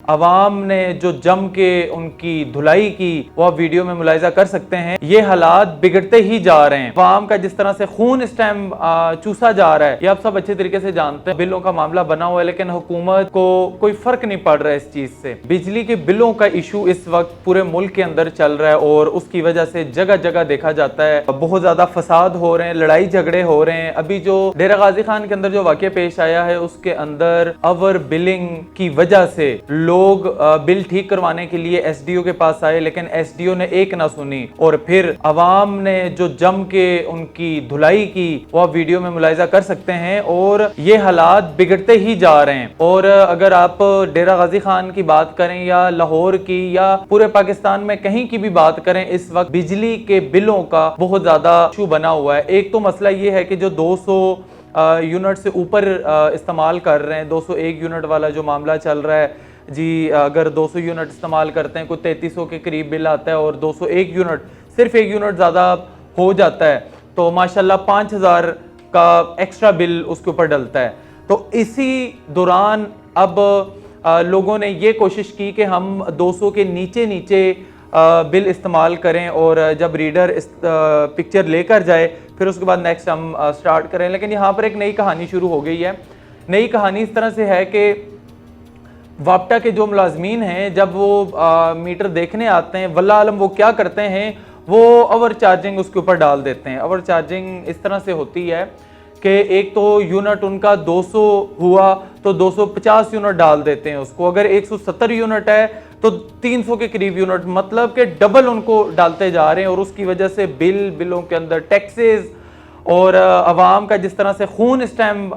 अवाम ने जो जम के उनकी धुलाई की वो आप वीडियो में मुलाहिजा कर सकते हैं। ये हालात बिगड़ते ही जा रहे हैं। अवाम का जिस तरह से खून इस टाइम चूसा जा रहा है, ये आप सब अच्छे तरीके से जानते हैं। बिलों का मामला बना हुआ है, लेकिन हुकूमत को कोई फर्क नहीं पड़ रहा है इस चीज से। बिजली के बिलों का इशू इस वक्त पूरे मुल्क के अंदर चल रहा है और उसकी वजह से जगह जगह देखा जाता है बहुत ज्यादा फसाद हो रहे हैं, लड़ाई झगड़े हो रहे हैं। अभी जो डेरा गाजी खान के अंदर जो वाकया पेश आया है, उसके अंदर ओवर बिलिंग की वजह से लोग बिल ठीक करवाने के लिए एसडीओ के पास आए, लेकिन एसडीओ ने एक ना सुनी और फिर अवाम ने जो जम के उनकी धुलाई की वो आप वीडियो में मुलाहिजा कर सकते हैं। और ये हालात बिगड़ते ही जा रहे हैं। और अगर आप डेरा गाजी खान की बात करें या लाहौर की या पूरे पाकिस्तान में कहीं की भी बात करें, इस वक्त बिजली के बिलों का बहुत ज्यादा इशू बना हुआ है। एक तो मसला ये है कि जो 200 यूनिट से ऊपर इस्तेमाल कर रहे हैं, 201 यूनिट वाला जो मामला चल रहा है जी, अगर 200 यूनिट इस्तेमाल करते हैं कोई 3300 के करीब बिल आता है और 201 यूनिट सिर्फ 1 यूनिट ज़्यादा हो जाता है तो माशाल्लाह 5000 का एक्स्ट्रा बिल उसके ऊपर डलता है। तो इसी दौरान अब लोगों ने ये कोशिश की कि हम 200 के नीचे नीचे बिल इस्तेमाल करें और जब रीडर इस पिक्चर लेकर जाए फिर उसके बाद नेक्स्ट हम स्टार्ट करें। लेकिन यहाँ पर एक नई कहानी शुरू हो गई है। नई कहानी इस तरह से है कि वापटा के जो मुलाजमीन हैं, जब वो मीटर देखने आते हैं, वल्लाह आलम वो क्या करते हैं, वो ओवर चार्जिंग उसके ऊपर डाल देते हैं। ओवर चार्जिंग इस तरह से होती है कि एक तो यूनिट उनका 200 हुआ तो 250 यूनिट डाल देते हैं उसको। अगर 170 यूनिट है तो 300 के करीब यूनिट, मतलब कि डबल उनको डालते जा रहे हैं। और उसकी वजह से बिलों के अंदर टैक्सेस और अवाम का जिस तरह से खून इस टाइम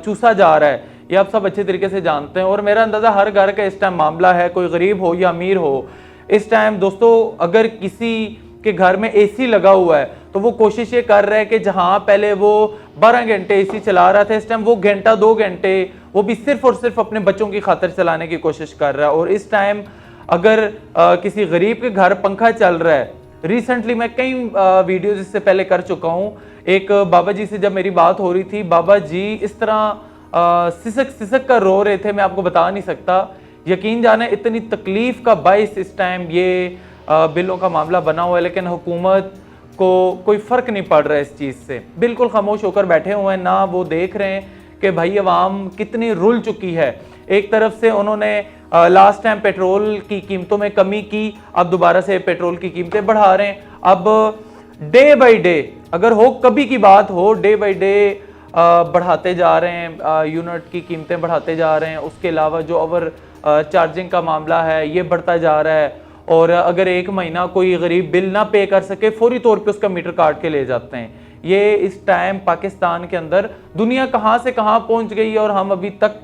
चूसा जा रहा है, ये आप सब अच्छे तरीके से जानते हैं। और मेरा अंदाज़ा हर घर का इस टाइम मामला है, कोई गरीब हो या अमीर हो। इस टाइम दोस्तों अगर किसी के घर में एसी लगा हुआ है तो वो कोशिश ये कर रहा है कि जहां पहले वो 12 घंटे एसी चला रहा था, इस टाइम वो घंटा 2 घंटे वो भी सिर्फ और सिर्फ अपने बच्चों की खातिर चलाने की कोशिश कर रहा है। और इस टाइम अगर किसी गरीब के घर पंखा चल रहा है, रिसेंटली मैं कई वीडियोज इससे पहले कर चुका हूँ। एक बाबा जी से जब मेरी बात हो रही थी, बाबा जी इस तरह सिसक सिसक कर रो रहे थे, मैं आपको बता नहीं सकता। यकीन जाने इतनी तकलीफ का बाइस इस टाइम ये बिलों का मामला बना हुआ है, लेकिन हुकूमत को कोई फ़र्क नहीं पड़ रहा है इस चीज़ से। बिल्कुल खामोश होकर बैठे हुए हैं, ना वो देख रहे हैं कि भाई अवाम कितनी रुल चुकी है। एक तरफ से उन्होंने लास्ट टाइम पेट्रोल की कीमतों में कमी की, अब दोबारा से पेट्रोल की कीमतें बढ़ा रहे हैं। अब डे बाई डे अगर हो कभी की बात हो, डे बाई डे बढ़ाते जा रहे हैं, यूनिट की कीमतें बढ़ाते जा रहे हैं। उसके अलावा जो ओवर चार्जिंग का मामला है ये बढ़ता जा रहा है। और अगर एक महीना कोई गरीब बिल ना पे कर सके, फौरी तौर पे उसका मीटर काट के ले जाते हैं। ये इस टाइम पाकिस्तान के अंदर दुनिया कहाँ से कहाँ पहुँच गई है और हम अभी तक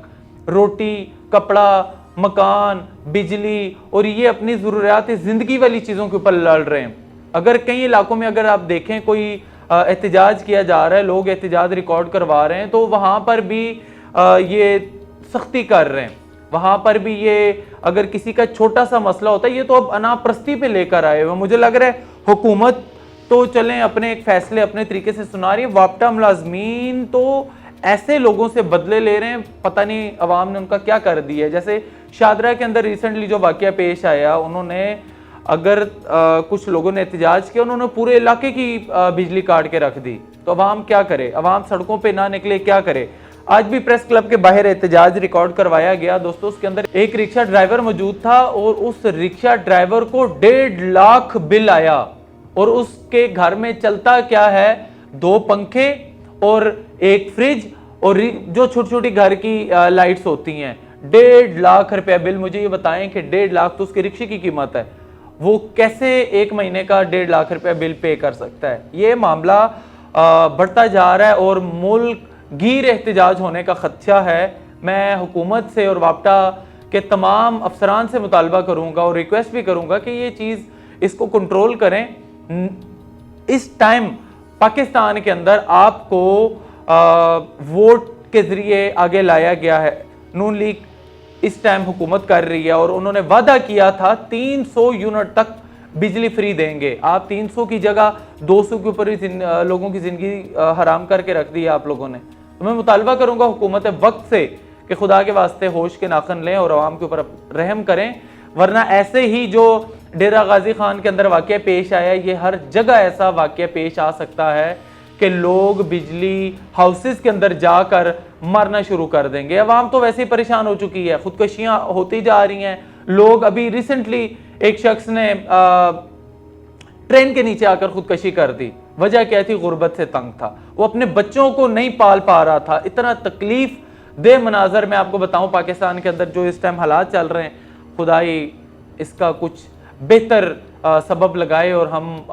रोटी, कपड़ा, मकान, बिजली और ये अपनी ज़रूरियात ज़िंदगी वाली चीज़ों के ऊपर लड़ रहे हैं। अगर कई इलाकों में अगर आप देखें कोई एहतजाज किया जा रहा है, लोग एहतजाज रिकॉर्ड करवा रहे हैं, तो वहाँ पर भी ये सख्ती कर रहे हैं। वहाँ पर भी ये अगर किसी का छोटा सा मसला होता है, ये तो अब अनाप्रस्ती पे लेकर आए हुए। मुझे लग रहा है हुकूमत तो चलें अपने एक फैसले अपने तरीके से सुना रही है, वापटा मुलाजमीन तो ऐसे लोगों से बदले ले रहे हैं, पता नहीं अवाम ने उनका क्या कर दिया है। जैसे शादरा के अंदर रिसेंटली जो वाकया पेश आया, उन्होंने अगर कुछ लोगों ने एहतजाज किया, उन्होंने पूरे इलाके की बिजली काट के रख दी। तो अवाम क्या करे? अवाम सड़कों पे ना निकले, क्या करे? आज भी प्रेस क्लब के बाहर एहतजाज रिकॉर्ड करवाया गया दोस्तों। उसके अंदर एक रिक्शा ड्राइवर मौजूद था और उस रिक्शा ड्राइवर को 1.5 लाख बिल आया। और उसके घर में चलता क्या है, 2 पंखे और एक फ्रिज और जो छोटी छोटी घर की लाइट्स होती हैं। 1.5 लाख रुपया बिल। मुझे ये बताएं कि 1.5 लाख तो उसके रिक्शे की कीमत है, वो कैसे एक महीने का 1.5 लाख रुपया बिल पे कर सकता है? ये मामला बढ़ता जा रहा है और मुल्क गिर एहतजाज होने का खदशा है। मैं हुकूमत से और वापटा के तमाम अफसरान से मुतालबा करूंगा और रिक्वेस्ट भी करूंगा कि ये चीज़ इसको कंट्रोल करें। इस टाइम पाकिस्तान के अंदर आपको वोट के ज़रिए आगे लाया गया है। नून लीग इस टाइम हुकूमत कर रही है और उन्होंने वादा किया था 300 यूनिट तक बिजली फ्री देंगे। आप 300 की जगह 200 के ऊपर ही लोगों की ज़िंदगी हराम करके रख दी है आप लोगों ने। तो मैं मुतालबा करूंगा हुकूमत वक्त से कि खुदा के वास्ते होश के नाखन लें और आवाम के ऊपर रहम करें, वरना ऐसे ही जो डेरा गाजी खान के अंदर वाक़या पेश आया, ये हर जगह ऐसा वाक़या पेश आ सकता है कि लोग बिजली हाउसेस के अंदर जाकर मरना शुरू कर देंगे। अवाम तो वैसे ही परेशान हो चुकी है, खुदकशियाँ होती जा रही हैं। लोग अभी रिसेंटली एक शख्स ने ट्रेन के नीचे आकर खुदकशी कर दी। वजह क्या थी? गुर्बत से तंग था, वो अपने बच्चों को नहीं पाल पा रहा था। इतना तकलीफ दे मनाजर मैं आपको बताऊं पाकिस्तान के अंदर जो इस टाइम हालात चल रहे हैं, खुदाई इसका कुछ बेहतर सबब लगाए और हम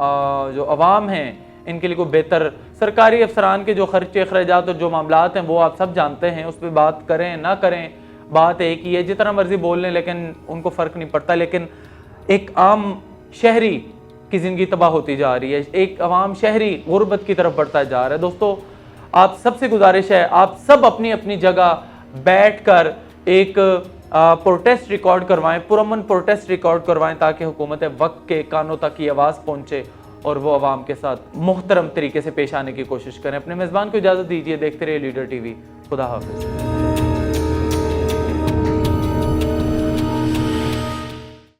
जो अवाम हैं इनके लिए कोई बेहतर सरकारी अफसरान के जो खर्चे अखराजात और जो मामलात हैं वो आप सब जानते हैं, उस पर बात करें ना करें बात एक ही है। जितना मर्जी बोल लें लेकिन उनको फ़र्क नहीं पड़ता। लेकिन एक आम शहरी की ज़िंदगी तबाह होती जा रही है, एक आवाम शहरी गुर्बत की तरफ बढ़ता जा रहा है। दोस्तों, आप सबसे गुजारिश है, आप सब अपनी अपनी जगह बैठकर एक प्रोटेस्ट रिकॉर्ड करवाएं, पुरअमन प्रोटेस्ट रिकॉर्ड करवाएं, ताकि हुकूमत वक्त के कानों तक की आवाज़ पहुँचे और वो आवाम के साथ मुहतरम तरीके से पेश आने की कोशिश करें। अपने मेज़बान को इजाज़त दीजिए। देखते रहिए लीडर टीवी। खुदा हाफिज़।